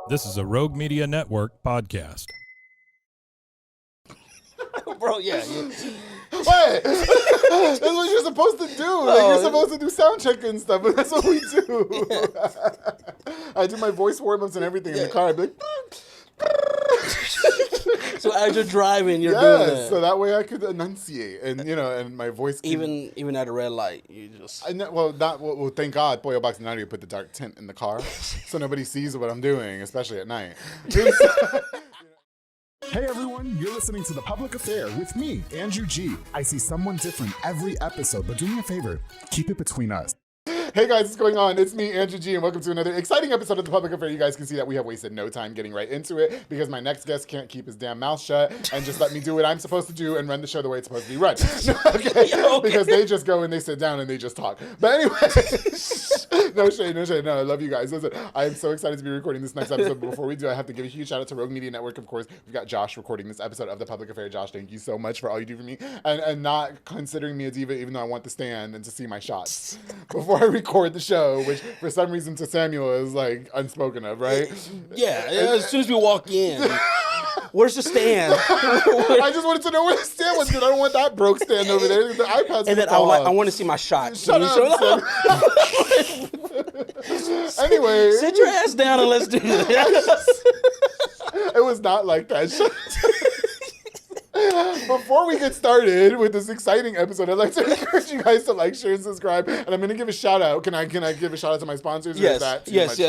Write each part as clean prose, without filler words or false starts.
This is a Rogue Media Network podcast. Bro, yeah. What? That's what you're supposed to do. Like, you're supposed to do sound check and stuff, but that's what we do. I do my voice warm-ups and everything in the car. I'd be like, So as you're driving, you're doing that. so that way I could enunciate, and and my voice. Can, even at a red light, you just. Well, thank God, Pollo Box and put the dark tint in the car, so nobody sees what I'm doing, especially at night. Hey everyone, you're listening to The Public Affair with me, Andrew G. I see someone different every episode, but do me a favor, keep it between us. Hey guys, what's going on? It's me, Andrew G, and welcome to another exciting episode of The Public Affair. You guys can see that we have wasted no time getting right into it because my next guest can't keep his damn mouth shut and just let me do what I'm supposed to do and run the show the way it's supposed to be run. Okay? Because they just go and they sit down and they just talk. But anyway, no shade. No, I love you guys. Listen, I am so excited to be recording this next episode. But before we do, I have to give a huge shout out to Rogue Media Network, of course. We've got Josh recording this episode of The Public Affair. Josh, thank you so much for all you do for me and not considering me a diva, even though I want to stand and to see my shots before I record the show, which for some reason to Samuel is like unspoken of, right? Yeah, as soon as we walk in, where's the stand? I just wanted to know where the stand was because I don't want that broke stand over there. The iPad's And then I want to see my shot. Shut up. Anyway. Sit your ass down and let's do this. It was not like that. Before we get started with this exciting episode, I'd like to encourage you guys to like, share, and subscribe. And I'm going to give a shout out. Can I give a shout out to my sponsors? Yes.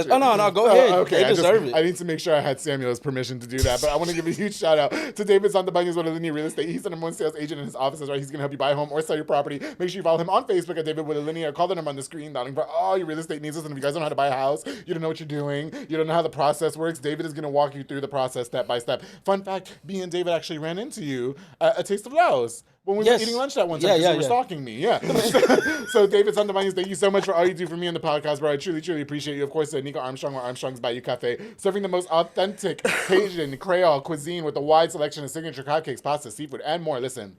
Oh, no, go ahead. Okay, they deserve it. I need to make sure I had Samuel's permission to do that. But I want to give a huge shout out to David Santabanyas, one of the new real estate. He's the number one sales agent in his offices, right? He's going to help you buy a home or sell your property. Make sure you follow him on Facebook at David with a linear. Call the number on the screen, darling, for all your real estate needs. Listen, if you guys don't know how to buy a house, you don't know what you're doing, you don't know how the process works, David is going to walk you through the process step by step. Fun fact, me and David actually ran into you at a Taste of Laos when we were eating lunch that one time because you were stalking me. Yeah. So David Santabanyas, thank you so much for all you do for me on the podcast, bro. I truly, truly appreciate you. Of course, Nico Armstrong or Armstrong's Bayou Cafe, serving the most authentic Cajun Creole cuisine with a wide selection of signature hotcakes, pasta, seafood, and more. Listen,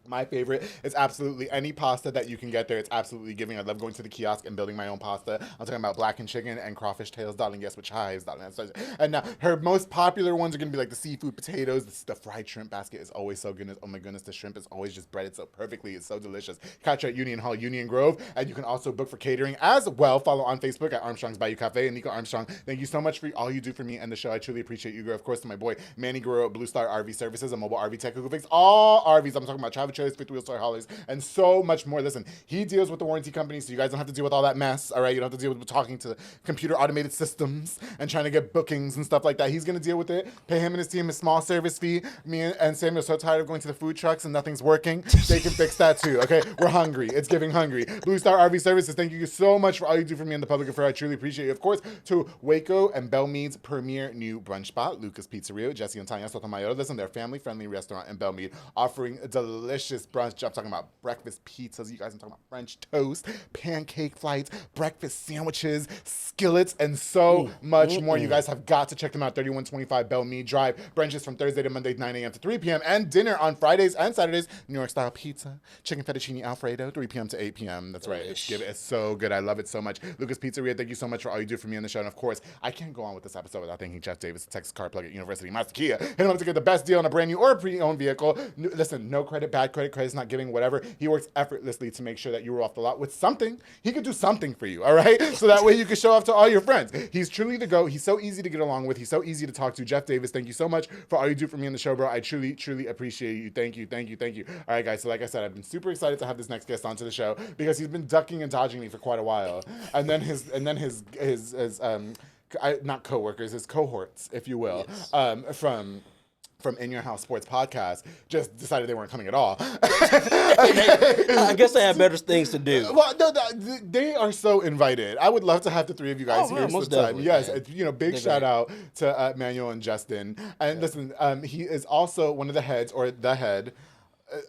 my favorite is absolutely any pasta that you can get there. It's absolutely giving. I love going to the kiosk and building my own pasta. I'm talking about blackened chicken and crawfish tails, darling. Yes, with chives, darling. And now her most popular ones are going to be like the seafood potatoes. The fried shrimp basket is always so good. Oh my goodness, the shrimp is always just breaded so perfectly. It's so delicious. Catch her at Union Hall, Union Grove. And you can also book for catering as well. Follow on Facebook at Armstrong's Bayou Cafe. And Nico Armstrong, thank you so much for all you do for me and the show. I truly appreciate you, girl. Of course, to my boy Manny Guerrero at Blue Star RV Services, a mobile RV tech who can fix all RVs. I'm talking about travel trailers, fifth wheel, haulers, and so much more. Listen, he deals with the warranty company, so you guys don't have to deal with all that mess, all right? You don't have to deal with talking to computer automated systems and trying to get bookings and stuff like that. He's going to deal with it. Pay him and his team a small service fee. Me and Samuel are so tired of going to the food trucks and nothing's working. They can fix that too, okay? We're hungry. It's giving hungry. Blue Star RV Services, thank you so much for all you do for me in the public affair. I truly appreciate you. Of course, to Waco and Belmead's premier new brunch spot, Lucas Pizzeria, Jesse and Tanya Sotomayor. Listen, they're a family-friendly restaurant in Belmead, offering a delicious brunch. I'm talking about breakfast pizzas, you guys. I'm talking about French toast, pancake flights, breakfast sandwiches, skillets, and so much more. You guys have got to check them out. 3125 Belmead Drive. Brunches from Thursday to Monday, 9 a.m. to 3 p.m. And dinner on Fridays and Saturdays. New York style pizza, chicken fettuccine Alfredo, 3 p.m. to 8 p.m. That's right. It's so good. I love it so much. Lucas Pizzeria, thank you so much for all you do for me on the show. And of course, I can't go on with this episode without thanking Jeff Davis, Texas car plug at University Mazda Kia. Hit him up to get the best deal on a brand new or pre-owned vehicle. Listen, no credit, bad credit, credit's not giving, whatever. He works effortlessly to make sure that you were off the lot with something. He could do something for you, all right? So that way you can show off to all your friends. He's truly the GOAT. He's so easy to get along with. He's so easy to talk to. Jeff Davis, thank you so much for all you do for me on the show, bro. I truly, truly appreciate you. Thank you. All right, guys, so like I said, I've been super excited to have this next guest onto the show because he's been ducking and dodging me for quite a while. And then his not coworkers, his cohorts, if you will, from In Your House Sports Podcast, just decided they weren't coming at all. I guess they have better things to do. Well, no, they are so invited. I would love to have the three of you guys here sometime. Yes, big shout out to Manuel and Justin. And listen, he is also one of the heads, or the head.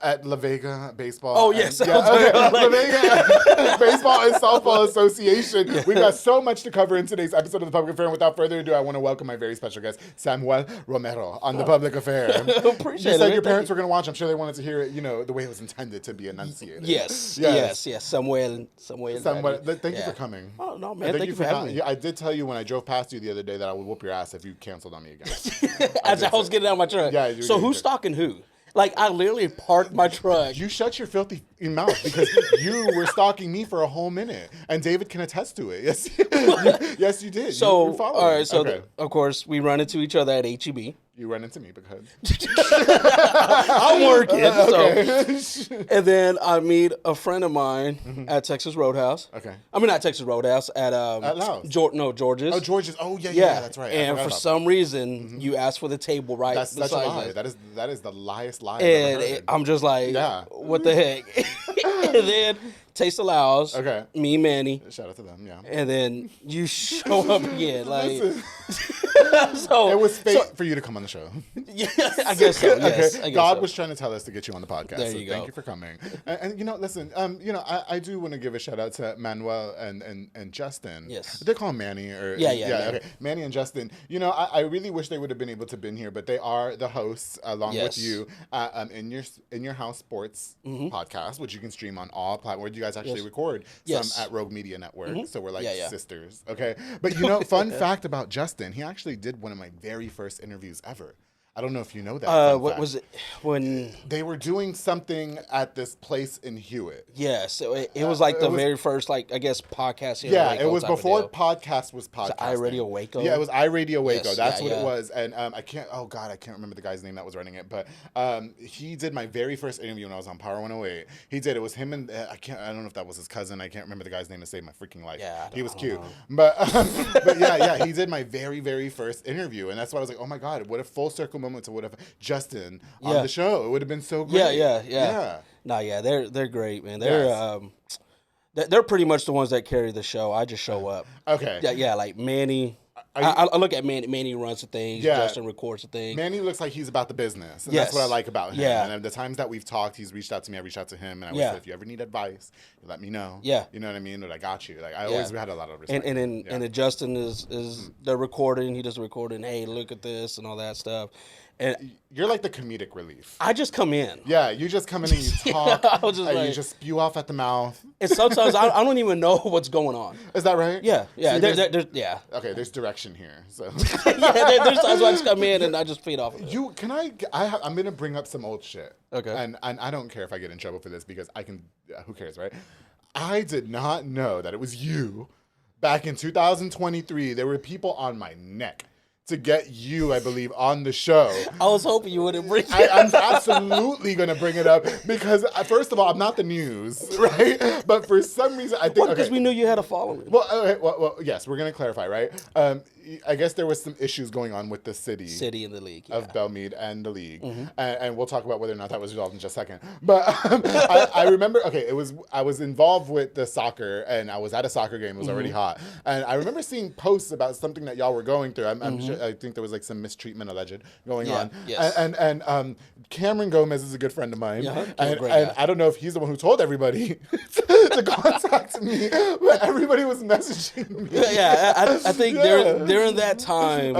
At La Vega Baseball. Oh, yes. La Vega Baseball and Softball Association. We've got so much to cover in today's episode of The Public Affair. And without further ado, I want to welcome my very special guest, Samuel Romero, on The Public Affair. Appreciate you it. said your parents were going to watch. I'm sure they wanted to hear it, the way it was intended to be enunciated. Yes. Samuel. Thank you for coming. Oh, no, man. Thank you for having me. I did tell you when I drove past you the other day that I would whoop your ass if you canceled on me again. As I was getting out of my truck. Yeah, so who's stalking who? Like, I literally parked my truck. You shut your filthy mouth because you were stalking me for a whole minute, and David can attest to it. Yes, you did. So, you following. all right, so okay. Of course, we run into each other at HEB. You run into me because I'm working. Okay. So, and then I meet a friend of mine at Texas Roadhouse. Okay. I mean, not Texas Roadhouse, at Laos. George's. Oh, George's. Oh, yeah, that's right. And for some reason, you asked for the table right that's such a beside lie. us. That is the liest lie I've And ever heard. I'm just like, what the heck? And then Taste Allows. Okay. Me, Manny. Shout out to them, yeah. And then you show up again. Like, so it was fate for you to come on the show. Yeah, I guess so. Yes, okay. God was trying to tell us to get you on the podcast. There you go. Thank you for coming. And listen, I do want to give a shout out to Manuel and Justin. Yes. They call him Manny or Yeah. Okay. Manny and Justin. I really wish they would have been able to been here, but they are the hosts along with you in your house sports podcast, which you can stream on all platforms. You guys actually record some at Rogue Media Network, so we're like sisters. Okay, but fun fact about Justin, he actually did one of my very first interviews ever. I don't know if you know that. What was it when they were doing something at this place in Hewitt? Yes, it was like the very first, like, I guess, podcast. Yeah, it was before podcast was podcast. iRadio Waco. Yeah, it was iRadio Waco. Yes, That's what it was. And I can't remember the guy's name that was running it, but he did my very first interview when I was on Power 108. He did. It was him and I don't know if that was his cousin. I can't remember the guy's name to save my freaking life. Yeah, he was cute. But yeah, he did my very, very first interview, and that's why I was like, oh my God, what a full circle moment to would have Justin on the show. It would have been so great. Yeah. No, yeah, they're great, man. They're pretty much the ones that carry the show. I just show up. Okay. Yeah, like Manny. I look at Manny. Manny runs the things. Yeah. Justin records the things. Manny looks like he's about the business. And that's what I like about him. Yeah. And the times that we've talked, he's reached out to me. I reached out to him. And I said, if you ever need advice, you let me know. Yeah. You know what I mean? But I got you. Like, I always had a lot of respect. And then Justin is the recording. He does the recording. Hey, look at this and all that stuff. And you're like the comedic relief. I just come in. Yeah, you just come in and you talk. You just spew off at the mouth. And sometimes I don't even know what's going on. Is that right? Yeah. See, there's Okay, there's direction here. So there's times where I just come in and I just feed off of it. I'm gonna bring up some old shit. Okay. And I don't care if I get in trouble for this because I can. Who cares, right? I did not know that it was you. Back in 2023, there were people on my neck to get you, I believe, on the show. I was hoping you wouldn't bring it I'm absolutely going to bring it up because, first of all, I'm not the news, right? But for some reason, I think... because we knew you had a following. Well, yes, we're going to clarify, right? I guess there was some issues going on with the city in the league of Belmead and the league, and we'll talk about whether or not that was resolved in just a second. But I remember, I was involved with the soccer, and I was at a soccer game. It was already hot, and I remember seeing posts about something that y'all were going through. I'm sure, I think there was like some mistreatment alleged going on. Yes. And Cameron Gomez is a good friend of mine, and guy. I don't know if he's the one who told everybody to contact me, but everybody was messaging me. I think during that time,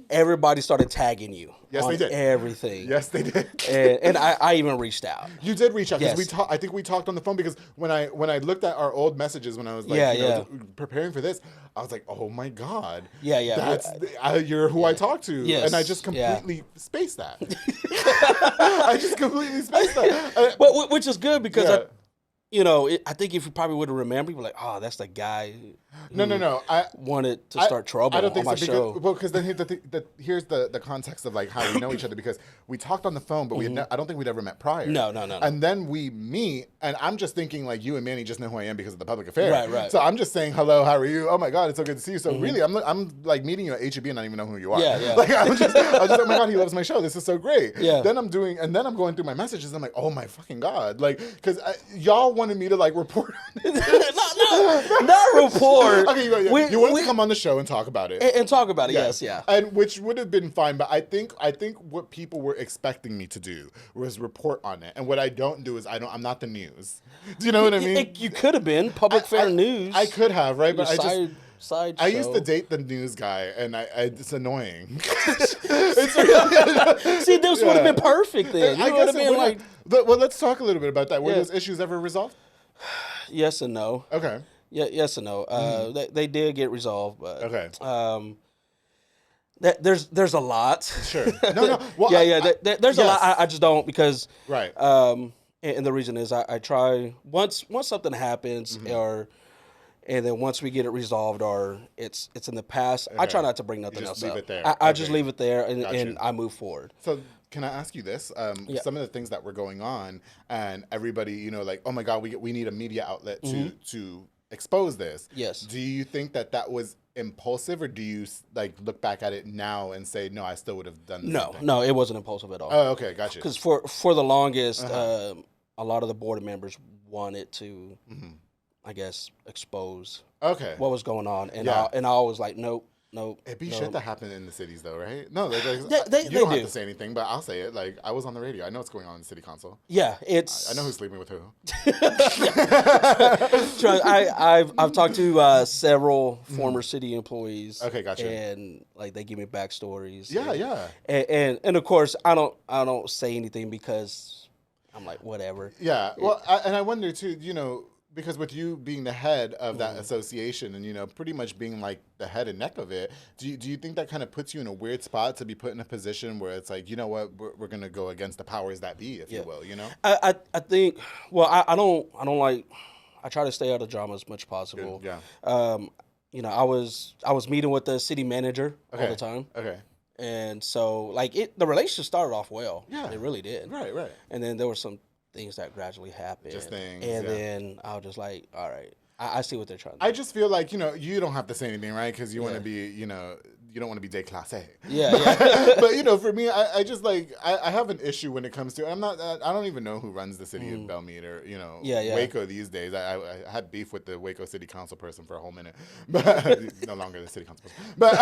everybody started tagging you. Yes, on they did. Everything. Yes, they did. And I even reached out. You did reach out because Yes. I think we talked on the phone because when I looked at our old messages when I was like preparing for this, I was like, oh my God. Yeah. You're who I talked to. Yes. And I just completely spaced that. I just completely spaced that. But which is good because I think if you probably would have remembered, you'd be like, oh, that's the guy who I wanted to start trouble I don't think on my so show. Because then here's the context of like how we know each other because we talked on the phone, but I don't think we'd ever met prior. No. And then we meet, and I'm just thinking like you and Manny just know who I am because of the public affair. Right. So I'm just saying hello, how are you? Oh my God, it's so good to see you. So really, I'm like meeting you at HEB and I don't even know who you are. Yeah. Like I was just oh my God, he loves my show. This is so great. Yeah. Then I'm going through my messages. I'm like, oh my fucking God, like because y'all wanted me to like report on it. not report. Okay, you wanted to come on the show and talk about it. And talk about it, yes, yeah. And which would have been fine, but I think what people were expecting me to do was report on it. And what I don't do is I'm not the news. Do you know what I mean? You could have been public fair news. I could have, right? But Side I show. used to date the news guy, and it's annoying. See, this would have been perfect then. You know what I mean? Like, well, let's talk a little bit about that. Were those issues ever resolved? yes and no. Okay. Yeah, yes and no. They did get resolved, but okay. There's a lot. Sure. No. Well, there's a lot. I just don't because right. And the reason is I try once something happens and then once we get it resolved or it's in the past, I try not to bring nothing else leave up. It there. I just leave it there and I move forward. So can I ask you this? Some of the things that were going on and everybody, like, oh my God, we need a media outlet to expose this. Yes. Do you think that was impulsive, or do you look back at it now and say, no, I still would have done the same thing? No, it wasn't impulsive at all. Oh, okay, gotcha. Because for the longest, a lot of the board members wanted to, I guess, expose what was going on, and I was like, nope. It'd be shit that happened in the cities, though, right? No, you they don't have do. to say anything, but I'll say it. Like, I was on the radio. I know what's going on in the city council. Yeah, it's. I know who's sleeping with who. I've talked to several former city employees. Okay, gotcha. And they give me backstories. Yeah. And of course, I don't say anything because I'm like whatever. Yeah. Well, I wonder too. Because with you being the head of that association and, pretty much being like the head and neck of it, do you think that kind of puts you in a weird spot to be put in a position where it's like, you know what, we're going to go against the powers that be, if you will, I think, well, I don't like, I try to stay out of drama as much as possible. Good, yeah. I was meeting with the city manager all the time. Okay. And so, the relationship started off well. Yeah. It really did. Right. And then there were some things that gradually happened. Just things, and then I was just like, all right, I see what they're trying to do. I just feel like, you don't have to say anything, right? Because you want to be, you don't want to be déclassé. Yeah. But, for me, I just I have an issue when it comes to, I don't even know who runs the city of Belmead or, Waco these days. I had beef with the Waco City Council person for a whole minute, but no longer the city council person. But,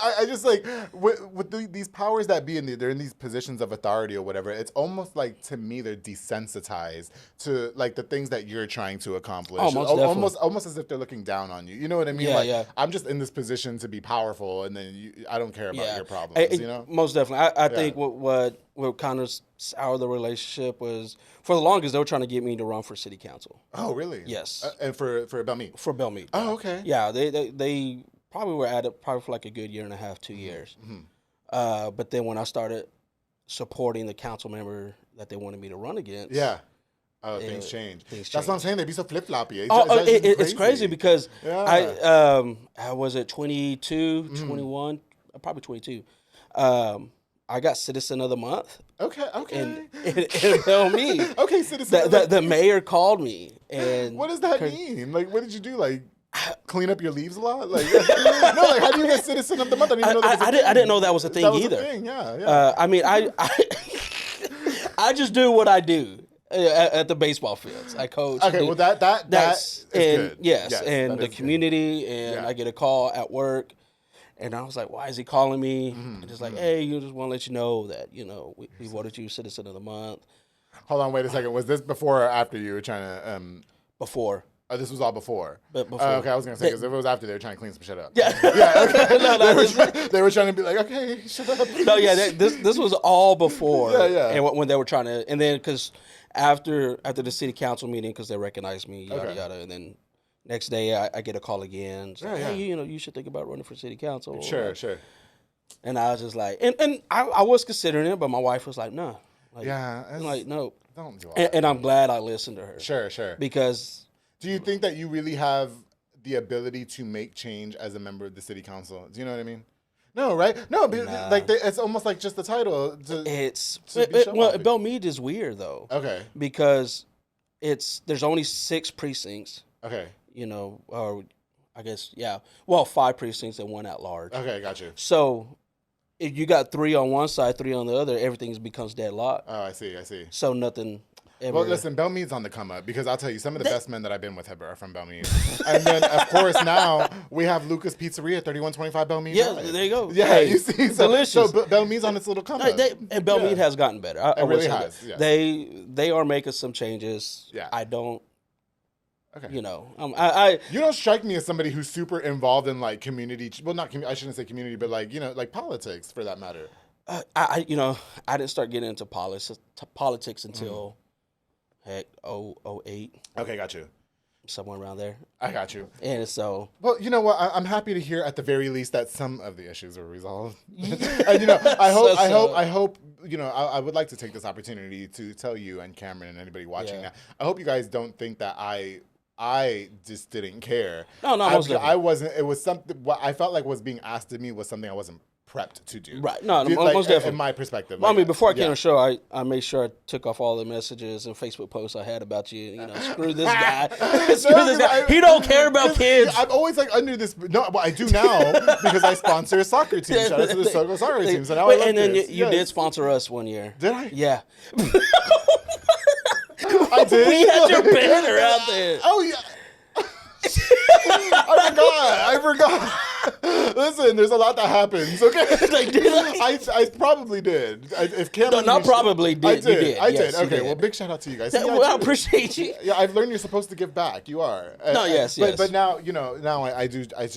I just with these powers that be, they're in these positions of authority or whatever, it's almost like, to me, they're desensitized to the things that you're trying to accomplish. Almost as if they're looking down on you. You know what I mean? Yeah. I'm just in this position to be powerful, and then I don't care about your problems. Most definitely. I think what kind of soured the relationship was, for the longest, they were trying to get me to run for city council. Oh, really? Yes. And for Belmead? For Belmead. Oh, okay. Yeah, they probably were at it for like a good year and a half, 2 years. But then when I started supporting the council member that they wanted me to run against, things change. That's what I'm saying. They'd be so flip-floppy. It's crazy because I was at 22, 21, probably 22. I got Citizen of the Month. Okay. And Belmead. Okay, Citizen. The mayor called me. And what does that mean? What did you do? Clean up your leaves a lot? How do you get Citizen of the Month? I didn't know that was a thing either. A thing, yeah. I just do what I do at the baseball fields. I coach. Okay, well that's good. Yes, and the community, and I get a call at work, and I was like, why is he calling me? And it's like, hey, you just want to let you know that we voted you Citizen of the Month. Hold on, wait a second. Was this before or after you were trying to? Before. Oh, this was all before. But before. Okay, I was gonna say because if it was after, they were trying to clean some shit up. Yeah. Okay. They were trying to be like, okay, shut up. No, this was all before. Yeah. And when they were trying to, and then because after the city council meeting, because they recognized me, yada, and then next day I get a call again. So, hey, you should think about running for city council. Sure. And I was just like, and I was considering it, but my wife was like, no. No. Don't do all that. And I'm glad I listened to her. Sure. Because. Do you think that you really have the ability to make change as a member of the city council? Do you know what I mean? No, right? No, it's almost like just the title. Belmead is weird though. Okay. Because there's only 6 precincts. Okay. Or I guess 5 precincts and 1 at large. Okay, gotcha. So if you got 3 on one side, 3 on the other, everything becomes deadlocked. Oh, I see. So nothing. ever. Well, listen, Belmead's on the come up because I'll tell you, some of the best men that I've been with are from Belmead. And then, of course, now we have Lucas Pizzeria, 3125 Belmead. Yeah, Drive. there you go. Yeah, Hey, you see, delicious. So Belmead's on its little come up. And Belmead has gotten better. I It would really say has. that. Yeah. They are making some changes. Yeah. I don't. Okay. You know, you don't strike me as somebody who's super involved in like community. Well, not I shouldn't say community, but like like politics for that matter. I didn't start getting into politics until heck 08. Okay, got you. Somewhere around there. I got you. And so, well, you know what? I'm happy to hear at the very least that some of the issues are resolved. And I hope. I would like to take this opportunity to tell you and Cameron and anybody watching that. I hope you guys don't think that I just didn't care. No, I wasn't. It was something. What I felt like was being asked of me was something I wasn't prepped to do. Right. No, like, most definitely. In my perspective. Well, I mean, before I came on the show, I made sure I took off all the messages and Facebook posts I had about you. You know, screw this guy. Screw this guy. He don't care about kids. I'm always like under this. No, well, I do now because I sponsor a soccer team. Shout out to the soccer team. So now I love and then kids. you did sponsor us one year. Did I? Yeah. I did. We had your banner out there. Oh yeah. I forgot. Listen, there's a lot that happens. Okay, I probably did. If Cameron, no, not probably did. I did. You did. I yes, did. Okay, did. well, big shout out to you guys. Well, I appreciate you. Yeah, I've learned you're supposed to give back. You are. Yes. But now now I do. I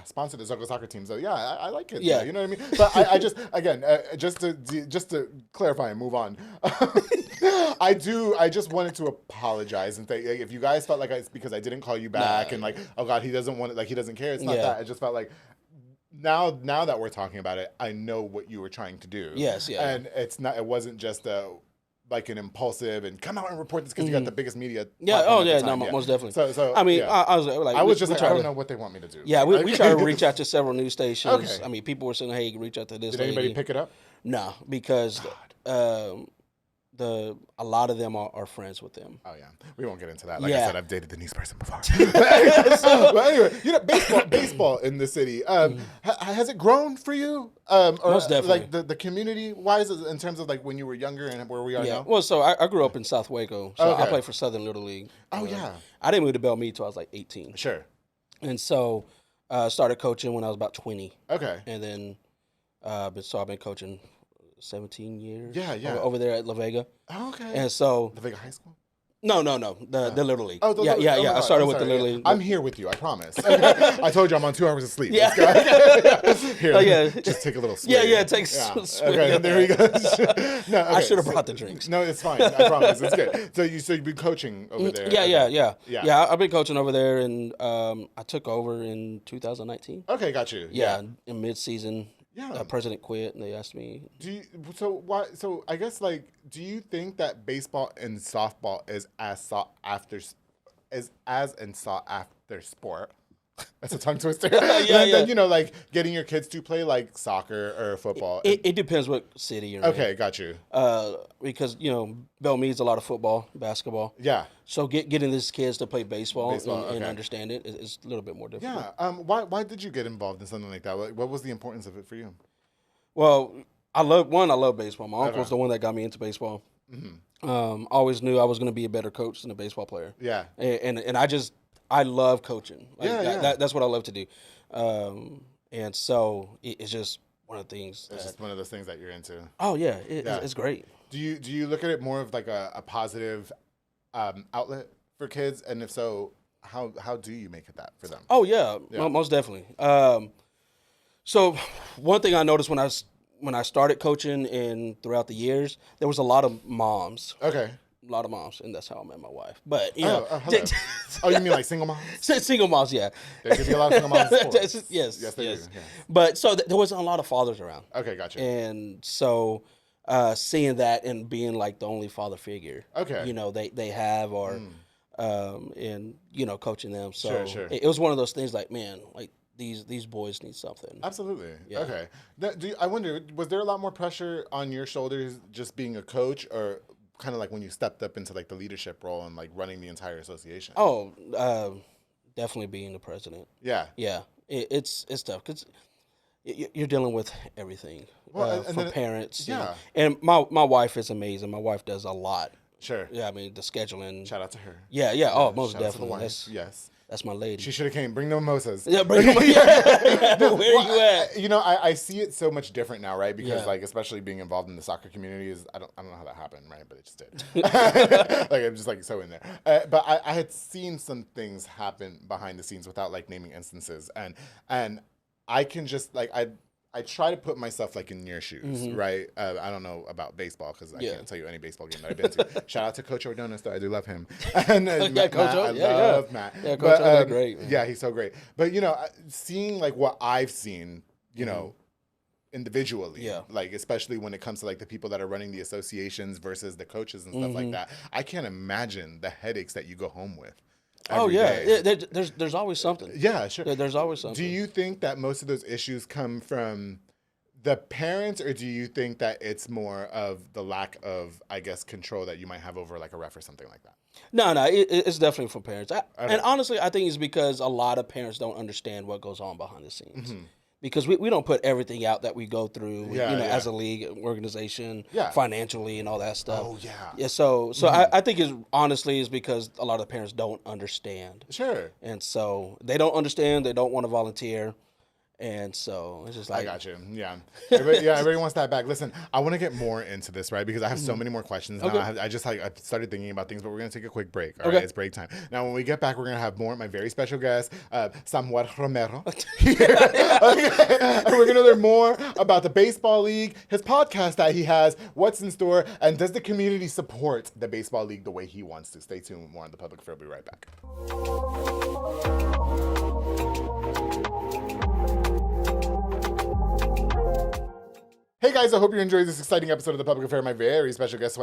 sponsored the soccer team, so yeah, I like it. Yeah, you know what I mean. But I just again just to clarify and move on. I just wanted to apologize and think if you guys felt like it's because I didn't call you back and like, oh God, he doesn't want it, like he doesn't care. It's not that. I just felt like now that we're talking about it, I know what you were trying to do. Yes, yeah. And it wasn't just like an impulsive and come out and report this because you got the biggest media. Yeah. Oh yeah. No, most definitely. So I mean, yeah. I was like, I was just like, I don't know what they want me to do. Yeah, we tried to reach out to several news stations. Okay. I mean, people were saying, "Hey, reach out to this." Did anybody pick it up? No, because a lot of them are friends with them. Oh yeah, we won't get into that. Like I said, I've dated the news person before. But anyway, baseball in the city. Has it grown for you? Or most definitely. Like the community wise, in terms of like when you were younger and where we are now. Well, so I grew up in South Waco, so Okay. I played for Southern Little League. Oh yeah. I didn't move to Belmead until I was like 18. Sure. And so started coaching when I was about 20. Okay. And then I've been coaching 17 years. Yeah. Over there at La Vega. Oh, okay. And so the Vega High School. No. The Little League. Oh, yeah. I started with the Little League. I'm here with you. I promise. I told you I'm on 2 hours of sleep. Yeah. Here, just take a little swig. Yeah. It takes a swig. Okay, there he goes. No, okay, I should have brought the drinks. No, it's fine. I promise. It's good. So you've been coaching over there. Yeah. I've been coaching over there, and I took over in 2019. Okay, got you. Yeah, in mid-season. Yeah. President quit, and they asked me. So I guess like, do you think that baseball and softball is as sought after sport? That's a tongue twister. Then like getting your kids to play like soccer or football. It depends what city you're in. Okay, got you. Because Belmead's a lot of football, basketball. Yeah. So getting these kids to play baseball and okay. understand it is a little bit more difficult. Yeah. Why did you get involved in something like that? What was the importance of it for you? Well, I love baseball. My uncle's the one that got me into baseball. Mm-hmm. Always knew I was going to be a better coach than a baseball player. Yeah. And I love coaching. That's what I love to do. And so it's just one of the things. It's just one of those things that you're into. Oh yeah, it's great. Do you look at it more of like a positive outlet for kids? And if so, how do you make it that for them? Oh yeah. Most definitely. So one thing I noticed when I started coaching and throughout the years, there was a lot of moms. Okay. A lot of moms, and that's how I met my wife. But hello. Oh, you mean like single moms? Single moms, yeah. There could be a lot of single moms in sports. Yes, they do. Yes. But so there wasn't a lot of fathers around. Okay, gotcha. And so seeing that and being like the only father figure, they have or and coaching them. So sure. It was one of those things like, man, like these boys need something. Absolutely. Yeah. Okay. Now, I wonder, was there a lot more pressure on your shoulders just being a coach, or kind of like when you stepped up into like the leadership role and like running the entire association? Oh, definitely being the president. Yeah. Yeah. It's tough because you're dealing with everything for parents. Yeah. And my wife is amazing. My wife does a lot Sure. Yeah, I mean, the scheduling. Shout out to her. Yeah. Oh, most Shout out to the definitely. wife. Yes. That's my lady. She should have came. Bring the mimosas. Yeah, bring them. Where you at? You know, I see it so much different now, right? Because Yeah. Especially being involved in the soccer community is I don't know how that happened, right? But it just did. I'm just so in there. But I had seen some things happen behind the scenes without naming instances, and I can just I try to put myself in your shoes, right? I don't know about baseball because I can't tell you any baseball game that I've been to. Shout out to Coach Ordonez, though. I do love him. And Coach I love Matt. Yeah, Coach Ordonez great. Man. Yeah, he's so great. But, seeing what I've seen, individually, especially when it comes to the people that are running the associations versus the coaches and stuff like that, I can't imagine the headaches that you go home with. There's always something. Yeah, sure. There's always something. Do you think that most of those issues come from the parents, or do you think that it's more of the lack of, control that you might have over a ref or something like that? No, it's definitely from parents. And honestly, I think it's because a lot of parents don't understand what goes on behind the scenes. Mm-hmm. Because we don't put everything out that we go through, as a league organization, financially and all that stuff. Oh, yeah. Yeah, so I think it's because a lot of parents don't understand. Sure. And so they don't understand, they don't want to volunteer. And so it's just I got you. Yeah. Everybody wants that back. Listen, I want to get more into this, right? Because I have so many more questions now. I started thinking about things, but we're going to take a quick break. All right, it's break time. Now, when we get back, we're going to have more of my very special guest, Samuel Romero. And we're going to learn more about the baseball league, his podcast that he has, what's in store, and does the community support the baseball league the way he wants to? Stay tuned. More on The Public Affair. We'll be right back. Hey guys, I hope you enjoyed this exciting episode of The Public Affair. My very special guest,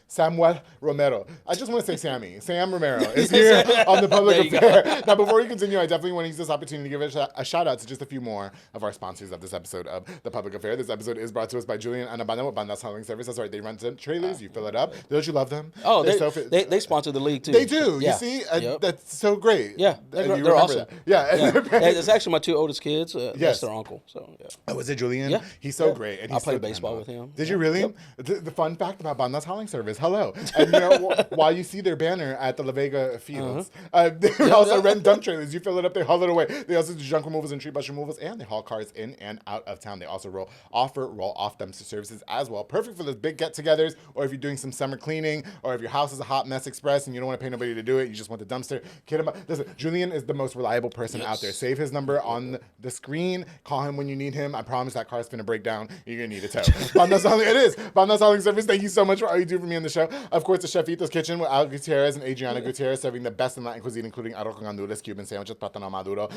Samuel Romero. I just want to say Sammy. Sam Romero is here on The Public Affair. Now, before we continue, I definitely want to use this opportunity to give a shout out to just a few more of our sponsors of this episode of The Public Affair. This episode is brought to us by Julian and Abana with Bandas Hauling Service. That's right, they rent trailers, you fill it up. Don't you love them? Oh, they sponsor the league too. They do. You see? That's so great. Yeah, they're awesome. That. Yeah. It's actually my two oldest kids. That's their uncle. So, yeah. Oh, is it Julian? Yeah. He's so great. And I played baseball with him. Did you really? Yep. The fun fact about Bandas Hauling Service. Hello. And while you see their banner at the La Vega fields, they also rent dump trailers. You fill it up, they haul it away. They also do junk removals and tree brush removals, and they haul cars in and out of town. They also offer roll-off dumpster services as well. Perfect for those big get-togethers, or if you're doing some summer cleaning, or if your house is a hot mess express and you don't want to pay nobody to do it, you just want the dumpster. Kid him up. Listen, Julian is the most reliable person out there. Save his number on the screen. Call him when you need him. I promise that car's finna break down. You're gonna need a tow. It is. Bandas Hauling Service, thank you so much for all you do for me on the show. Of course, the Chefito's Kitchen with Al Gutierrez and Adriana Gutierrez, serving the best in Latin cuisine, including arroz con gandules, Cuban sandwiches, plátano maduro.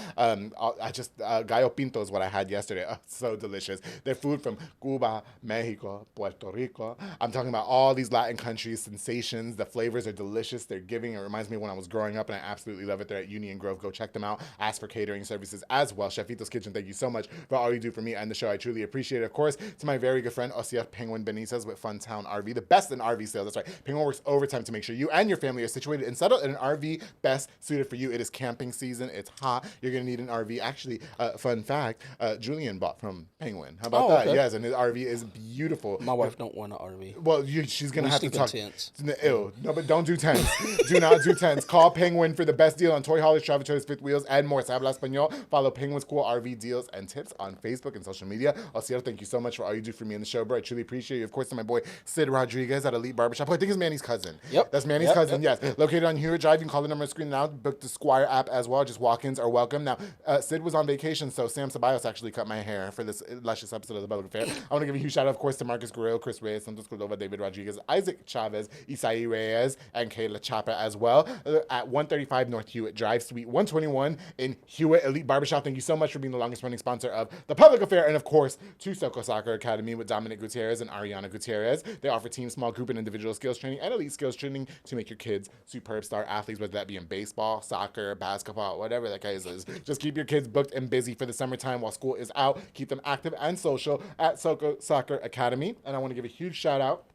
Gallo pinto is what I had yesterday. Oh, so delicious. Their food from Cuba, Mexico, Puerto Rico. I'm talking about all these Latin countries, sensations. The flavors are delicious. They're giving. It reminds me of when I was growing up, and I absolutely love it. They're at Union Grove. Go check them out. Ask for catering services as well. Chefito's Kitchen, thank you so much for all you do for me and the show. I truly appreciate it. Of course, to my very good friend, Osief Penguin Benitez with Fun Town RV, the best in RV sales. That's right. Penguin works overtime to make sure you and your family are situated and settled in an RV best suited for you. It is camping season. It's hot. You're going to need an RV. Actually, fun fact, Julian bought from Penguin. How about that? Okay. Yes, and his RV is beautiful. My wife don't want an RV. Well, she's going to have to talk. Tents. Ew. No, but don't do tents. Do not do tents. Call Penguin for the best deal on toy haulers, travel trailers, fifth wheels, and more. Se habla español. Follow Penguin's cool RV deals and tips on Facebook and social media. Osiel, thank you so much for all you do for me in the show, bro. I truly appreciate you. Of course, to my boy Sid Rodriguez at Elite Barbershop, who I think is Manny's cousin. Yep. That's Manny's cousin, yes. Located on Hewitt Drive. You can call the number on the screen now. Book the Squire app as well. Just walk-ins are welcome. Now, Sid was on vacation, so Sam Ceballos actually cut my hair for this luscious episode of The Public Affair. I want to give a huge shout out, of course, to Marcus Guerrero, Chris Reyes, Santos Cordova, David Rodriguez, Isaac Chavez, Isai Reyes, and Kayla Chapa as well at 135 North Hewitt Drive, Suite 121 in Hewitt Elite Barbershop. Thank you so much for being the longest running sponsor of The Public Affair, and of course, to Soko Soccer Academy with Dominic Gutierrez and Ariana Gutierrez. They offer team, small group, and individual skills training and elite skills training to make your kids superb star athletes, whether that be in baseball, soccer, basketball, whatever that guy is. Just keep your kids booked and busy for the summertime while school is out. Keep them active and social at Soko Soccer Academy. And I want to give a huge shout out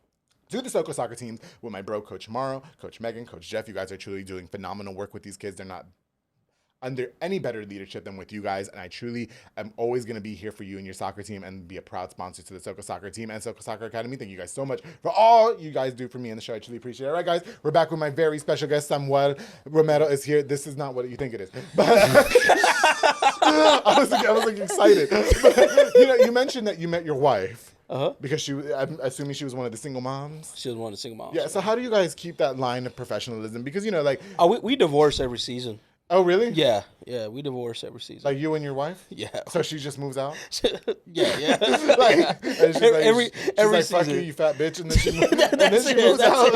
to the Soko soccer teams with my bro, Coach Morrow, Coach Megan, Coach Jeff. You guys are truly doing phenomenal work with these kids. They're not under any better leadership than with you guys. And I truly am always going to be here for you and your soccer team and be a proud sponsor to the SoCo Soccer team and SoCo Soccer Academy. Thank you guys so much for all you guys do for me in the show. I truly appreciate it. All right, guys, we're back with my very special guest, Samuel Romero is here. This is not what you think it is. But I was like excited. But, you mentioned that you met your wife. Because I'm assuming she was one of the single moms. She was one of the single moms. Yeah. So how do you guys keep that line of professionalism? Because we divorce every season. Oh, really? Yeah, we divorce every season. Like you and your wife? Yeah. So she just moves out? yeah. Every season. Fuck you, you fat bitch, and then she moves out.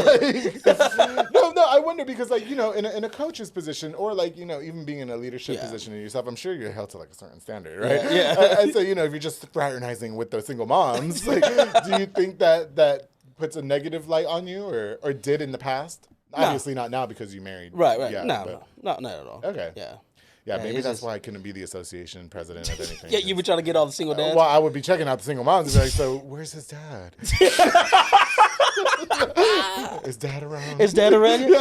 No, I wonder because in a coach's position or even being in a leadership position in yourself, I'm sure you're held to a certain standard, right? Yeah. And so if you're just fraternizing with those single moms, do you think that puts a negative light on you or did in the past? Obviously not now because you married. Right. Yeah, no, not at all. Okay. Yeah. Yeah, maybe that's why I couldn't be the association president of anything. Yeah, you were trying to get all the single dads? Well, I would be checking out the single moms and be like, so where's his dad? Is dad around? Is dad around?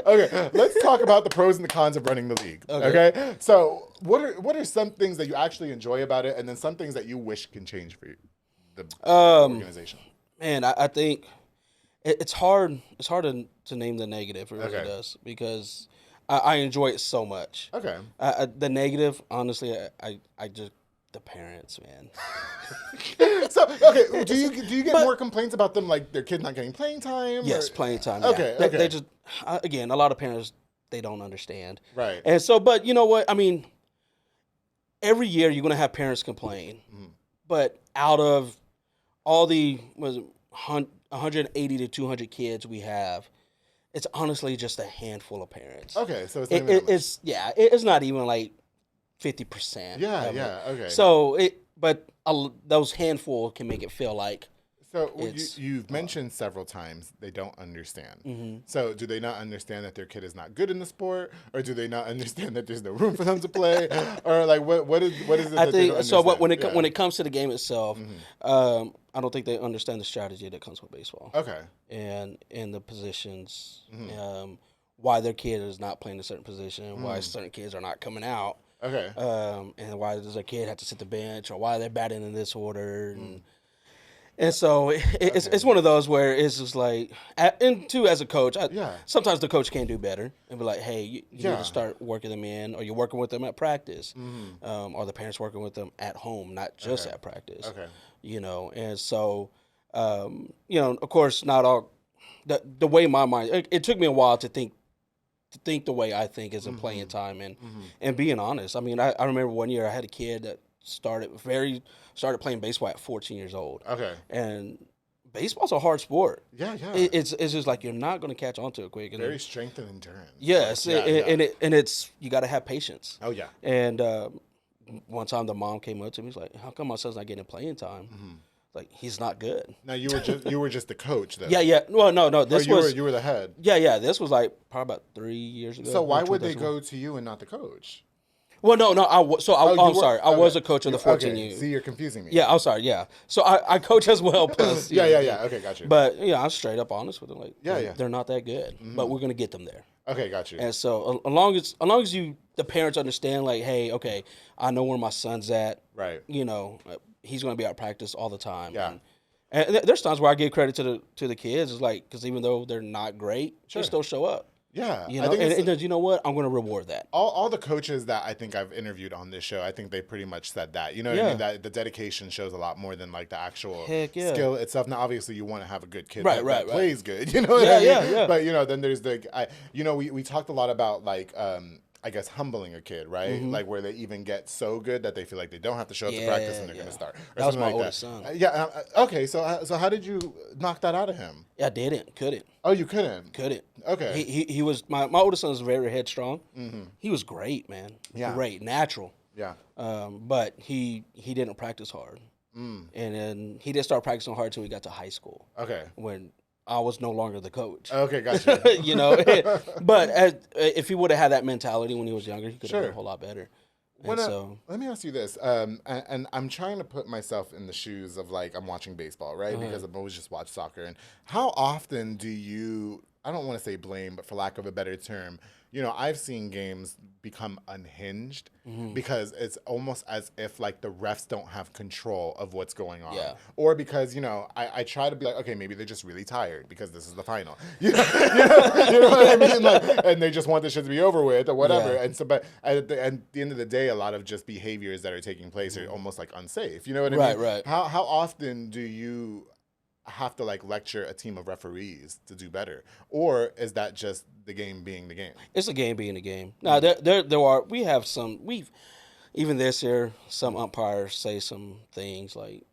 Okay, let's talk about the pros and the cons of running the league. Okay? So what are some things that you actually enjoy about it and then some things that you wish can change for you, the organization? Man, I think it's hard. It's hard to name the negative. It really does because I enjoy it so much. Okay. The negative, honestly, I just the parents, man. So okay, do you get more complaints about them like their kid not getting playing time? Yes, playing time. Okay. Yeah. They just again a lot of parents they don't understand. Right. And so, but you know what? I mean, every year you're gonna have parents complain, but out of all the 180 to 200 kids we have, it's honestly just a handful of parents. Okay, so it's not even like 50%. Yeah, okay. So those handful can make it feel like. So you've mentioned several times they don't understand. Mm-hmm. So do they not understand that their kid is not good in the sport, or do they not understand that there's no room for them to play, or like what is it? I think so. When it comes to the game itself, I don't think they understand the strategy that comes with baseball. Okay. And the positions, why their kid is not playing a certain position, why certain kids are not coming out. Okay. And why does a kid have to sit the bench, or why they're batting in this order, and so it's one of those where it's just like, and too as a coach, sometimes the coach can do better and be like, hey, you need to start working them in, or you're working with them at practice, or the parents working with them at home, not just at practice. Okay. And so, of course, not all the way my mind. It took me a while to think the way I think is in playing time and being honest. I mean, I remember one year I had a kid that started playing baseball at 14 years old. Okay. And baseball's a hard sport. Yeah. It's just like you're not going to catch on to it quick. And very strength and endurance. Yes, and it's you got to have patience. Oh yeah. And one time the mom came up to me, was like, "How come my son's not getting playing time?" Like, he's not good. Now you were just the coach then. Yeah. Well, no. You were the head. Yeah. This was like probably about 3 years ago. So why would they go to you and not the coach? Well, no. I'm sorry. I was a coach of the 14 years. See, you're confusing me. Yeah, I'm sorry. Yeah. So I coach as well. Plus, yeah. Okay, got you. But I'm straight up honest with them. Like, they're not that good, but we're gonna get them there. Okay, got you. And so as long as the parents understand, like, hey, okay, I know where my son's at. Right. He's gonna be out practice all the time. Yeah. And there's times where I give credit to the kids. It's like, because even though they're not great, they still show up. Yeah, and you know what? I'm going to reward that. All the coaches that I think I've interviewed on this show, I think they pretty much said that. You know what I mean? That the dedication shows a lot more than like the actual skill itself. Now, obviously, you want to have a good kid that plays good. You know what I mean? Yeah. But then there's we talked a lot about like. I guess humbling a kid, right? Like where they even get so good that they feel like they don't have to show up to practice and they're going to start. That was my oldest son. Okay. So how did you knock that out of him? I didn't. Couldn't. Oh, you couldn't? Couldn't. Okay. He was my oldest son was very headstrong. He was great, man. Yeah. Great, natural. Yeah. But he didn't practice hard, and then he didn't start practicing hard until he got to high school. Okay. When I was no longer the coach. Okay, gotcha. But if he would have had that mentality when he was younger, he could have done a whole lot better. Let me ask you this, and I'm trying to put myself in the shoes of like I'm watching baseball, right? Because I've always just watched soccer. And how often do you I don't want to say blame, but for lack of a better term, you know, I've seen games become unhinged because it's almost as if like the refs don't have control of what's going on. Yeah. Or because, you know, I try to be like, okay, maybe they're just really tired because this is the final. You know what I mean? Like, and they just want this shit to be over with or whatever. Yeah. And so, but at the end of the day, a lot of just behaviors that are taking place are almost like unsafe. You know what I mean? Right. How often do you have to like lecture a team of referees to do better, or is that just the game being the game? It's a game being the game. Now we've even this year some umpires say some things like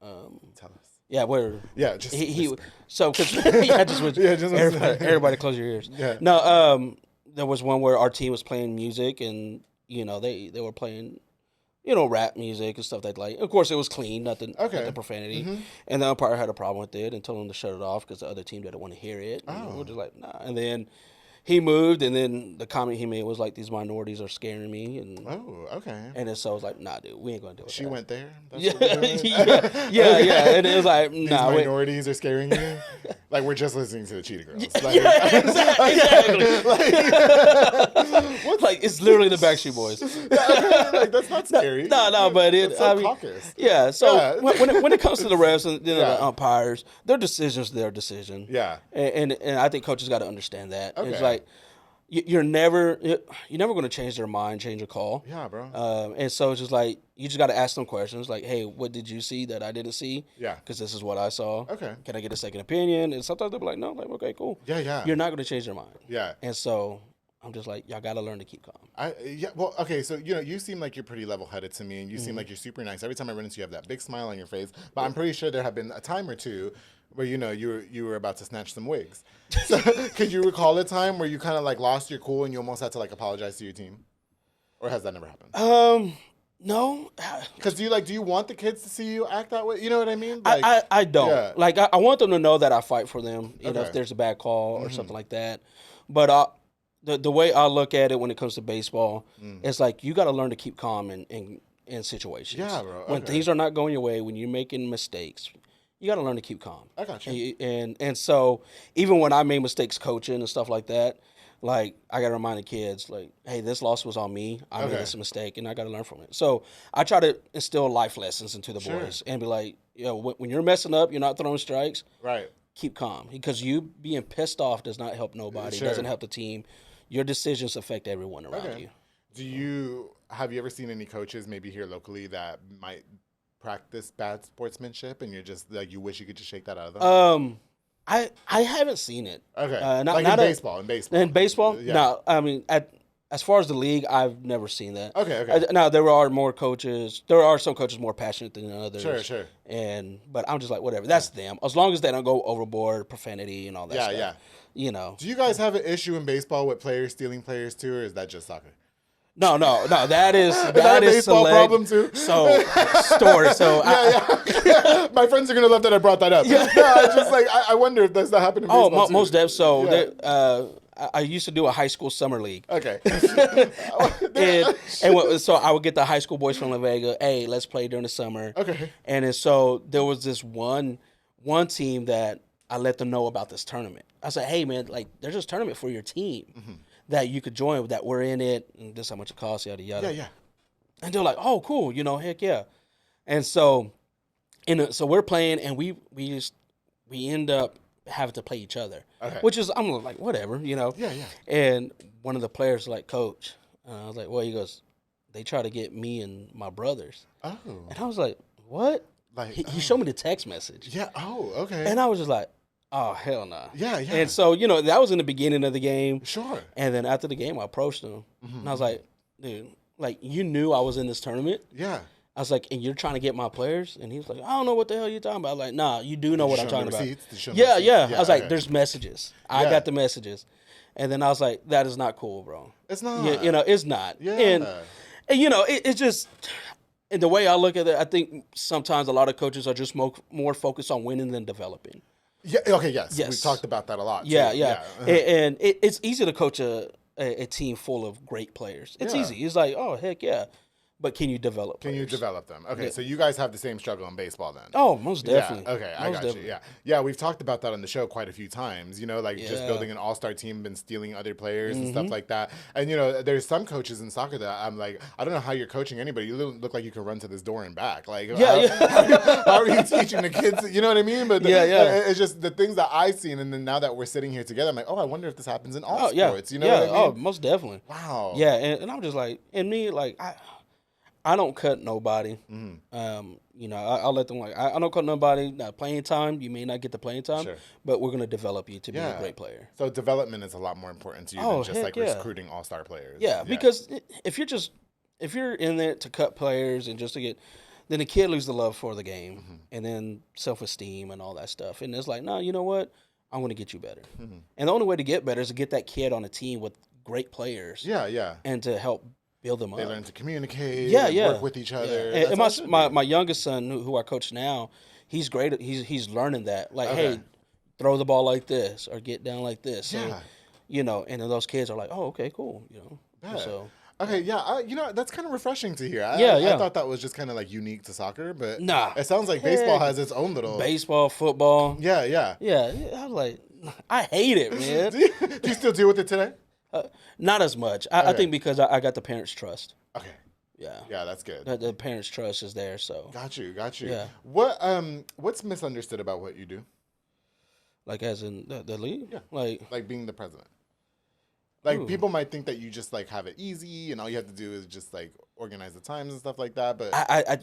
Tell us. Yeah, where just he so because everybody close your ears. Yeah. No, there was one where our team was playing music and you know they were playing rap music and stuff like. Of course, it was clean, nothing profanity. Mm-hmm. And the umpire had a problem with it and told him to shut it off because the other team didn't want to hear it. And we're just like, nah. And then he moved, and then the comment he made was like, "These minorities are scaring me." And And then so I was like, "Nah, dude, we ain't gonna do it." She went there. That's yeah. And it was like, "These nah, minorities are scaring you." Like we're just listening to the Cheetah Girls. Like, like it's literally the Backstreet Boys. Like that's not scary. No, but it's so caucus. Yeah. So when it comes to the refs and the umpires, their decisions, their decision. Yeah. And I think coaches got to understand that. Okay. It's like you're never going to change their mind, change a call. Yeah, bro. And so it's just like you just got to ask them questions like, "Hey, what did you see that I didn't see?" Yeah. Because this is what I saw. Okay. Can I get a second opinion? And sometimes they'll be like, "No, like okay, cool." Yeah. You're not going to change their mind. Yeah. And so I'm just like, y'all got to learn to keep calm. Well, okay, so, you seem like you're pretty level-headed to me, and you seem like you're super nice. Every time I run into you, have that big smile on your face. But I'm pretty sure there have been a time or two where, you were about to snatch some wigs. So could you recall a time where you kind of, like, lost your cool and you almost had to, like, apologize to your team? Or has that never happened? No. Because do you want the kids to see you act that way? You know what I mean? Like, I don't. Yeah. Like, I want them to know that I fight for them, know, if there's a bad call or something like that. But the way I look at it when it comes to baseball, it's like you got to learn to keep calm in situations. Yeah, bro. When things are not going your way, when you're making mistakes, you got to learn to keep calm. I got you. And so even when I made mistakes coaching and stuff like that, like I got to remind the kids, like, hey, this loss was on me. I made this mistake, and I got to learn from it. So I try to instill life lessons into the boys and be like, when you're messing up, you're not throwing strikes. Right. Keep calm, because you being pissed off does not help nobody. It doesn't help the team. Your decisions affect everyone around you. Have you ever seen any coaches maybe here locally that might practice bad sportsmanship and you're just like, you wish you could just shake that out of them? I haven't seen it. Okay. Not in baseball. In baseball? Yeah. No, I mean, as far as the league, I've never seen that. Okay. Now, there are some coaches more passionate than others. Sure. But I'm just like, whatever. That's them. As long as they don't go overboard, profanity and all that stuff. Yeah. Do you guys have an issue in baseball with players stealing players too, or is that just soccer? No. That is a baseball problem too. So story. So my friends are gonna love that I brought that up. Yeah, it's just like I wonder if that's not happening in baseball too. Most devs. So I used to do a high school summer league. Okay. So I would get the high school boys from La Vega. Hey, let's play during the summer. Okay. And then so there was this one team that I let them know about this tournament. I said, hey, man, like, there's this tournament for your team that you could join, that we're in it, and this is how much it costs, yada, yada. Yeah. And they're like, oh, cool, heck yeah. And so so we're playing, and we end up having to play each other, which is, I'm like, whatever, Yeah. And one of the players was like, Coach, I was like, well, he goes, they try to get me and my brothers. Oh. And I was like, what? Like he showed me the text message. Yeah. Oh, okay. And I was just like, oh, hell no. Nah. Yeah. And so, that was in the beginning of the game. Sure. And then after the game, I approached him. And I was like, dude, like, you knew I was in this tournament? Yeah. I was like, and you're trying to get my players? And he was like, I don't know what the hell you're talking about. I was like, nah, you do know what I'm talking about. Yeah. I was like, there's messages. I got the messages. And then I was like, that is not cool, bro. It's not. Yeah, it's not. Yeah. And it's just... And the way I look at it, I think sometimes a lot of coaches are just more focused on winning than developing. Yeah. Okay. Yes. We've talked about that a lot. Yeah. And it's easy to coach a team full of great players. It's easy. It's like, oh, heck yeah. but can you develop players? Can you develop them? Okay, so you guys have the same struggle in baseball then. Oh, most definitely. Yeah, okay, I got you. Yeah, we've talked about that on the show quite a few times. Like just building an all-star team and stealing other players and stuff like that. And there's some coaches in soccer that I'm like, I don't know how you're coaching anybody. You look like you can run to this door and back. Like, how are you teaching the kids? You know what I mean? But it's just the things that I've seen, and then now that we're sitting here together, I'm like, I wonder if this happens in all sports. You know what I mean? Oh, most definitely. Wow. Yeah, and I'm just like, and me, like, I don't cut nobody. I'll let them I don't cut nobody. Playing time, you may not get the playing time, but we're gonna develop you to be a great player. So development is a lot more important to you than just recruiting all-star players. Yeah, because if you're in there to cut players and just to get, then the kid loses the love for the game and then self-esteem and all that stuff. And it's like, no, you know what? I'm gonna get you better. And the only way to get better is to get that kid on a team with great players. Yeah. And to help build them up. They learn to communicate, work with each other. Yeah. And my youngest son, who I coach now, he's great. He's learning that. Like, hey, throw the ball like this or get down like this. So, and then those kids are like, oh, okay, cool. So. Okay, that's kind of refreshing to hear. I thought that was just kind of like unique to soccer, but it sounds like baseball has its own little baseball, football. Yeah. I was like, I hate it, man. Do you still deal with it today? Not as much. I think because I got the parents' trust. Okay. Yeah, that's good. The parents' trust is there, so. Got you. Yeah. What's misunderstood about what you do? Like as in the league? Yeah. Like being the president. Like people might think that you just like have it easy and all you have to do is just like organize the times and stuff like that. But I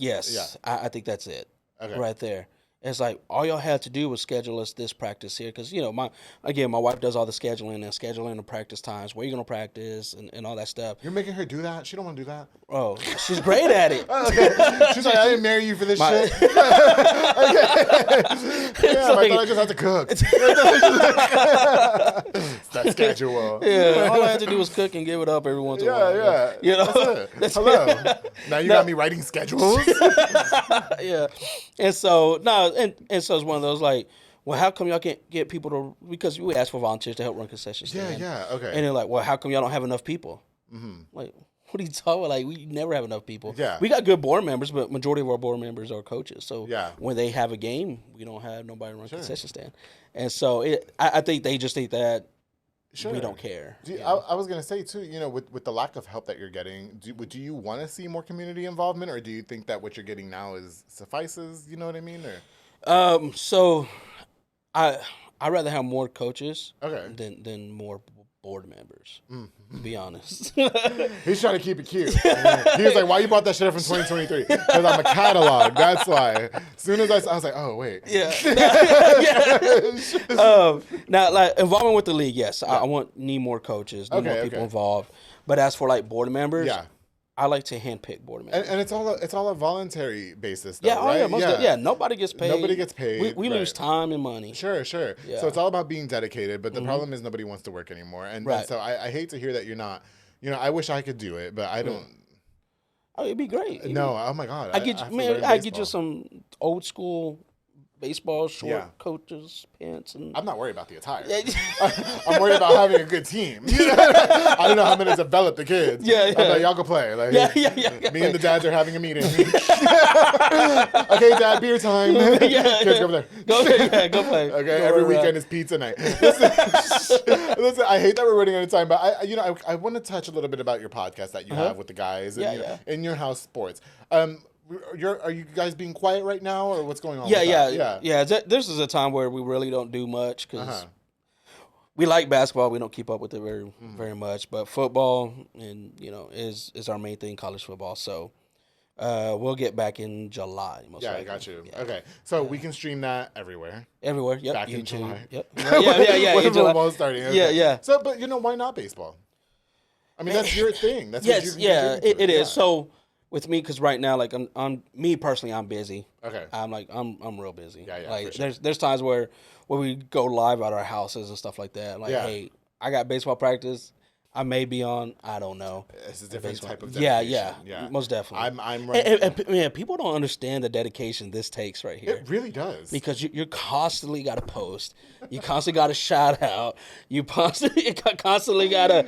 think that's it. Okay. Right there. It's like all y'all had to do was schedule us this practice here because my wife does all the scheduling the practice times, where you're gonna practice and all that stuff. You're making her do that? She don't want to do that. Oh, she's great at it. Okay. She's like, I didn't marry you for this shit. Okay. I thought I just had to cook. It's that schedule. Yeah, all I had to do was cook and give it up every once in a while. Yeah. That's it. Hello. Now you got me writing schedules. Yeah, and so and so it's one of those like, well, how come y'all can't get people to, because we ask for volunteers to help run concession stand. Yeah, okay. And they're like, well, how come y'all don't have enough people? Like, what are you talking about? Like, we never have enough people. Yeah. We got good board members, but majority of our board members are coaches. So when they have a game, we don't have nobody to run concession stand. And so I think they just think that we don't care. I was going to say, too, with the lack of help that you're getting, do you want to see more community involvement, or do you think that what you're getting now suffices? You know what I mean? Or so I'd rather have more coaches than more board members, to be honest. He's trying to keep it cute. He was like, why you bought that shit up from 2023? Because I'm a catalog. That's why. As soon as I was like, oh, wait. Yeah. Now, like, involvement with the league, yes. I need more coaches, need more people involved. But as for, like, board members, I like to handpick board members. And it's all a voluntary basis, though, right? Nobody gets paid. Nobody gets paid. We lose time and money. Sure. Yeah. So it's all about being dedicated, but the problem is nobody wants to work anymore. And so I hate to hear that you're not, I wish I could do it, but I don't. Oh, it'd be great. Oh my God. I get you some old school baseball short coaches pants, and I'm not worried about the attire. I'm worried about having a good team. I don't know how I'm gonna develop the kids. I'm like, y'all go play. Like, me and the dads are having a meeting. Okay, Dad, beer time. Kids, go over there. Go play. Okay, every weekend is pizza night. Listen, I hate that we're running out of time, but I want to touch a little bit about your podcast that you have with the guys and in your house sports. Are you guys being quiet right now, or what's going on? Yeah. This is a time where we really don't do much because we like basketball. We don't keep up with it very much, but football and is our main thing. College football. So we'll get back in July. Most likely. I got you. Yeah. Okay, so we can stream that everywhere. Everywhere. Yep. Back YouTube. in July. Yep. Yeah. When football's starting. Okay. Yeah. So, but why not baseball? I mean, that's your thing. That's what it is. So. With me, because right now, like I'm me personally, I'm busy. Okay. I'm real busy. Yeah. Like sure. there's times where we go live at our houses and stuff like that. Like, hey, I got baseball practice. I may be on. I don't know. It's a different type of dedication. Yeah, most definitely. I'm right. And people don't understand the dedication this takes right here. It really does. Because you're constantly got to post. You constantly got to shout out. You constantly got to,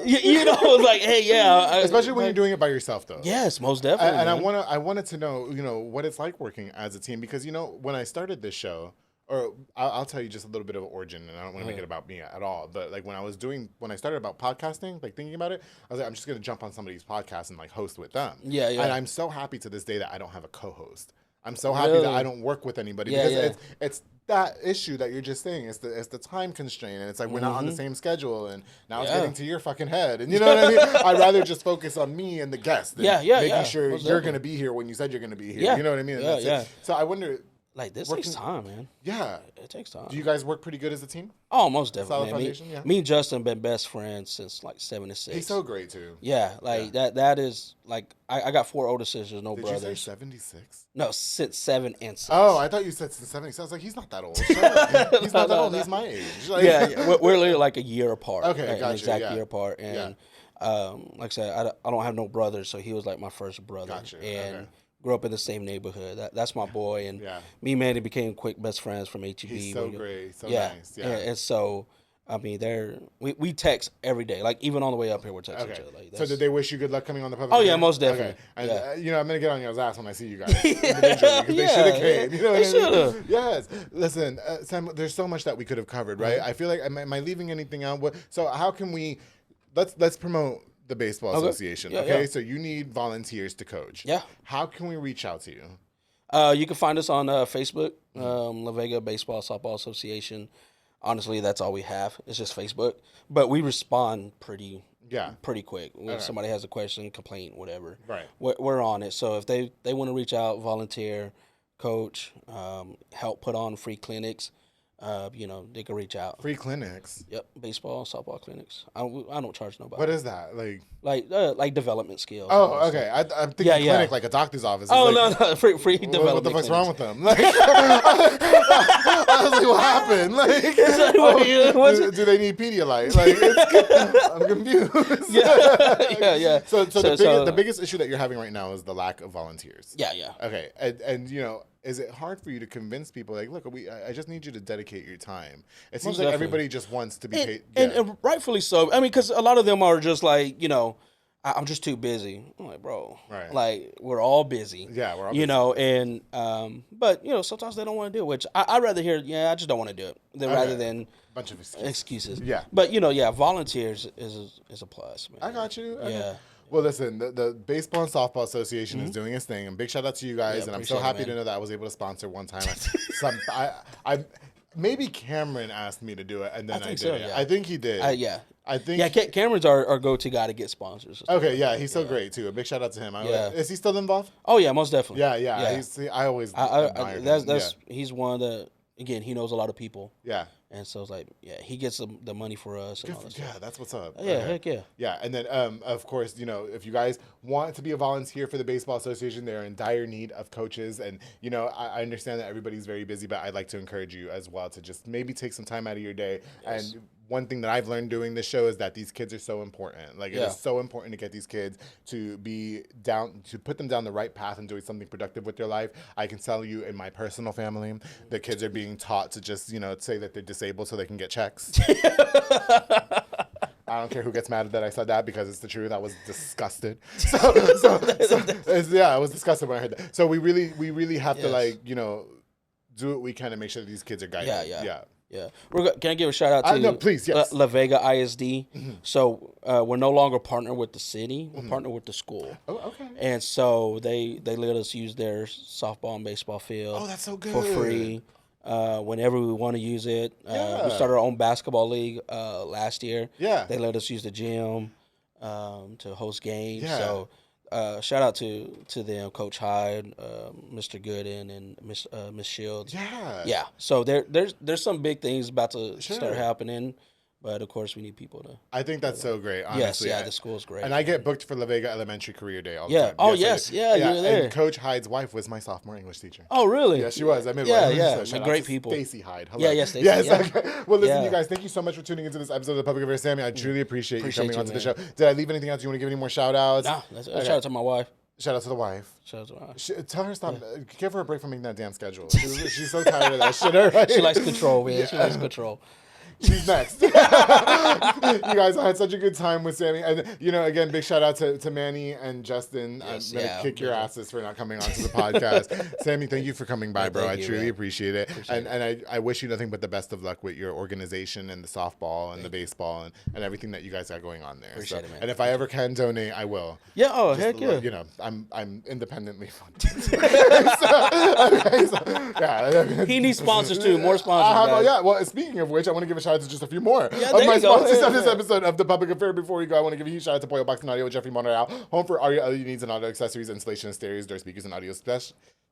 you know, it's like, hey, yeah. Especially when you're doing it by yourself, though. Yes, most definitely. And I wanted to know, you know, what it's like working as a team, because, you know, when I started this show, or I'll tell you just a little bit of origin, and I don't want to make it about me at all. But like when I started about podcasting, like thinking about it, I was like, I'm just gonna jump on somebody's podcast and like host with them. Yeah. And I'm so happy to this day that I don't have a co-host. I'm so happy that I don't work with anybody, because it's that issue that you're just saying. It's the time constraint, and it's like we're not on the same schedule, and now it's getting to your fucking head, and you know what I mean. I'd rather just focus on me and the guest, making sure you're gonna be here when you said you're gonna be here. Yeah. You know what I mean? Yeah. So I wonder. Like, this takes time, man. Yeah. It takes time. Do you guys work pretty good as a team? Oh, most definitely. Solid foundation, yeah. Me and Justin been best friends since, like, 7 to 6. He's so great, too. Yeah, like, that is, like, I got 4 older sisters, no brothers. Did you say 76? No, since 7 and 6. Oh, I thought you said since 76. I was like, he's not that old. He's not that old. He's my age. Like, yeah. We're literally, like, a year apart. Okay, like, gotcha. An exact year apart. And, like I said, I don't have no brothers, so he was, like, my first brother. Gotcha. And grew up in the same neighborhood. That's my boy. And me and Manny became quick best friends from HEB. He's so great. So nice. Yeah. And so, I mean, we text every day. Like, even on the way up here, we're texting each other. Like, so did they wish you good luck coming on the public? Oh, yeah, most definitely. Okay. And, you know, I'm going to get on your ass when I see you guys individually, because they should have came. You know what I mean? Yes. Listen, Sam, there's so much that we could have covered, right? I feel like, am I leaving anything out? So how can we, let's promote the Baseball Association, okay? So you need volunteers to coach. Yeah. How can we reach out to you? You can find us on Facebook, La Vega Baseball Softball Association. Honestly, that's all we have. It's just Facebook. But we respond pretty quick. If somebody has a question, complaint, whatever. Right. We're on it. So if they want to reach out, volunteer, coach, help put on free clinics, you know, they can reach out. Free clinics? Yep, baseball, softball clinics. I don't charge nobody. What is that? Like development skills. Oh, okay. I'm thinking clinic like a doctor's office. Oh, like, no, free development. What the fuck's clinics. wrong with them? Like, I was like, what happened? Like, do they need Pedialyte? Like, I'm confused. Yeah. So the biggest issue that you're having right now is the lack of volunteers. Yeah. Okay, and you know, is it hard for you to convince people, like, look, I just need you to dedicate your time? It seems like everybody just wants to be paid. And rightfully so. I mean, because a lot of them are just like, you know, I'm just too busy. I'm like, bro, like, we're all busy. Yeah, we're all busy. You know, and, but, you know, sometimes they don't want to do it, which I'd rather hear, I just don't want to do it, rather than bunch of excuses. Yeah. But, you know, volunteers is a plus, man. I got you. Yeah. Well, listen, the Baseball and Softball Association is doing its thing, and big shout out to you guys. And I'm so happy to know that I was able to sponsor one time. Maybe Cameron asked me to do it, and then I did it. Yeah. I think he did. I think. Cameron's our go-to guy to get sponsors. Okay, yeah, he's so great too. A big shout out to him. Is he still involved? Oh yeah, most definitely. Yeah. I always admire him. He's one of the. Again, he knows a lot of people. Yeah. And so it's like, he gets the money for us. And all that stuff. That's what's up. Yeah, heck yeah. Yeah, and then, of course, you know, if you guys want to be a volunteer for the Baseball Association, they're in dire need of coaches. And, you know, I understand that everybody's very busy, but I'd like to encourage you as well to just maybe take some time out of your day. Yes. And one thing that I've learned doing this show is that these kids are so important. Like, it is so important to get these kids to be down, to put them down the right path and doing something productive with their life. I can tell you in my personal family, the kids are being taught to just, you know, say that they're disabled so they can get checks. I don't care who gets mad that I said that, because it's the truth. I was disgusted. I was disgusted when I heard that. So we really have to, like, you know, do what we can to make sure that these kids are guided. Yeah. Can I give a shout out to no, please, yes. La Vega ISD? Mm-hmm. So we're no longer partnered with the city. We're partnered with the school. Oh, okay. And so they let us use their softball and baseball field. Oh, that's so good. For free. Whenever we want to use it. We started our own basketball league last year. Yeah. They let us use the gym to host games. Yeah. So shout out to them, Coach Hyde, Mr. Gooden, and Miss Shields. Yeah. Yeah. So there's some big things about to start happening. But of course, we need people to. I think that's so great. Honestly, yes, the school's great. And I get booked for La Vega Elementary Career Day all the time. Oh yes, you were there. And Coach Hyde's wife was my sophomore English teacher. Oh really? Yeah, she was. I mean, great people. Stacy Hyde. Hello. Yeah, Stacy. Yes. Yeah. Well, listen, you guys, thank you so much for tuning into this episode of the Public Affairs. Sammy, I truly appreciate you coming onto the show. Did I leave anything else? You want to give any more shout outs? Nah, shout out to my wife. Shout out to the wife. Shout out to my wife. Tell her stop. Give her a break from making that damn schedule. She's so tired of that shit. Right? She likes control, man. Yeah. She likes control. She's next. You guys, I had such a good time with Sammy. And, again, big shout out to Manny and Justin. Yes, I'm going to kick your asses for not coming onto the podcast. Sammy, thank you for coming by, bro. I truly appreciate it. And I wish you nothing but the best of luck with your organization and the softball and the baseball and everything that you guys got going on there. Appreciate it, man. And if I ever can donate, I will. Yeah, heck yeah. I'm independently funded. He needs sponsors too, more sponsors. Well, speaking of which, I want to give a shout out to just a few more of there my you go. sponsors of this episode of The Public Affair. Before we go, I want to give a huge shout out to Pollo Box and Audio with Jeffrey Monreal, home for all your LED needs and audio accessories, installation of stereos, door speakers, and audio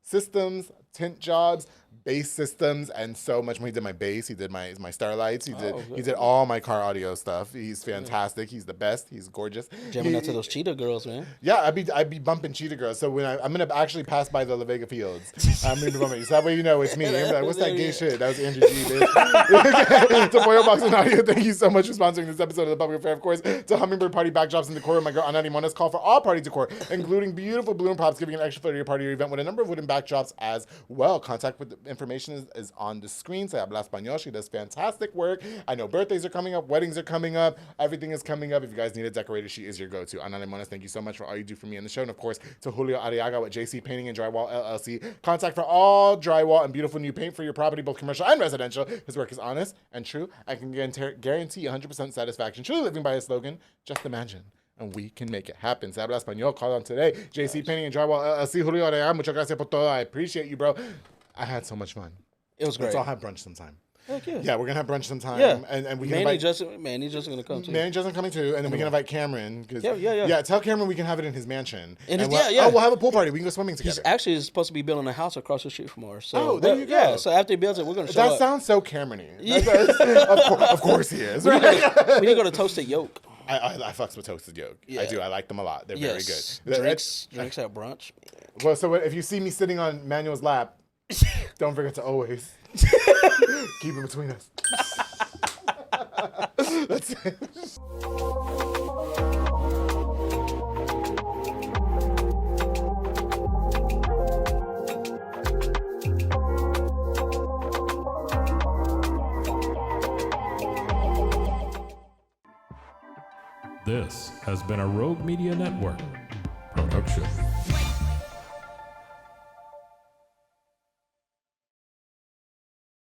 systems, tint jobs, bass systems, and so much more. He did my bass, he did my Starlights, he did all my car audio stuff. He's fantastic. He's the best. He's gorgeous. Jamming out to those Cheetah Girls, man. Yeah, I'd be bumping Cheetah Girls. So when I'm gonna actually pass by the La Vega Fields, I'm gonna be bumping. So that way you know it's me. You're like, what's that gay shit? That was Andrew G. Bitch. To Pollo Box and Audio, thank you so much for sponsoring this episode of The Public Affair. Of course, to Hummingbird Party Backdrops and Decor, my girl Anani Mona's call for all party decor, including beautiful balloon props, giving an extra flair to your party or event with a number of wooden backdrops as well. Contact with the information is on the screen. Se habla español. She does fantastic work. I know birthdays are coming up, weddings are coming up, everything is coming up. If you guys need a decorator, she is your go-to. Ana Limones, thank you so much for all you do for me on the show. And of course, to Julio Arriaga with JC Painting and Drywall LLC. Contact for all drywall and beautiful new paint for your property, both commercial and residential. His work is honest and true. I can guarantee 100% satisfaction. Truly living by his slogan, just imagine. And we can make it happen. Se habla español. Call on today. JC Painting and Drywall LLC. Julio Arriaga, muchas gracias por todo. I appreciate you, bro. I had so much fun. It was great. Let's all have brunch sometime. Heck yeah. Yeah, we're gonna have brunch sometime. Yeah. And we can invite Manny's just gonna come too. Manny Justin coming too, and then we can invite Cameron. Yeah. Yeah, tell Cameron we can have it in his mansion. We'll have a pool party. We can go swimming together. He's actually supposed to be building a house across the street from ours. So there you go. Yeah, so after he builds it, we're gonna show up. That sounds so Cameron-y. Yeah. Of course he is. We need to go to Toasted Yolk. I fucks with Toasted Yolk. Yeah. I do. I like them a lot. They're very good. Drinks at brunch. Well, so if you see me sitting on Manuel's lap, don't forget to always keep it between us. That's it. This has been a Rogue Media Network production.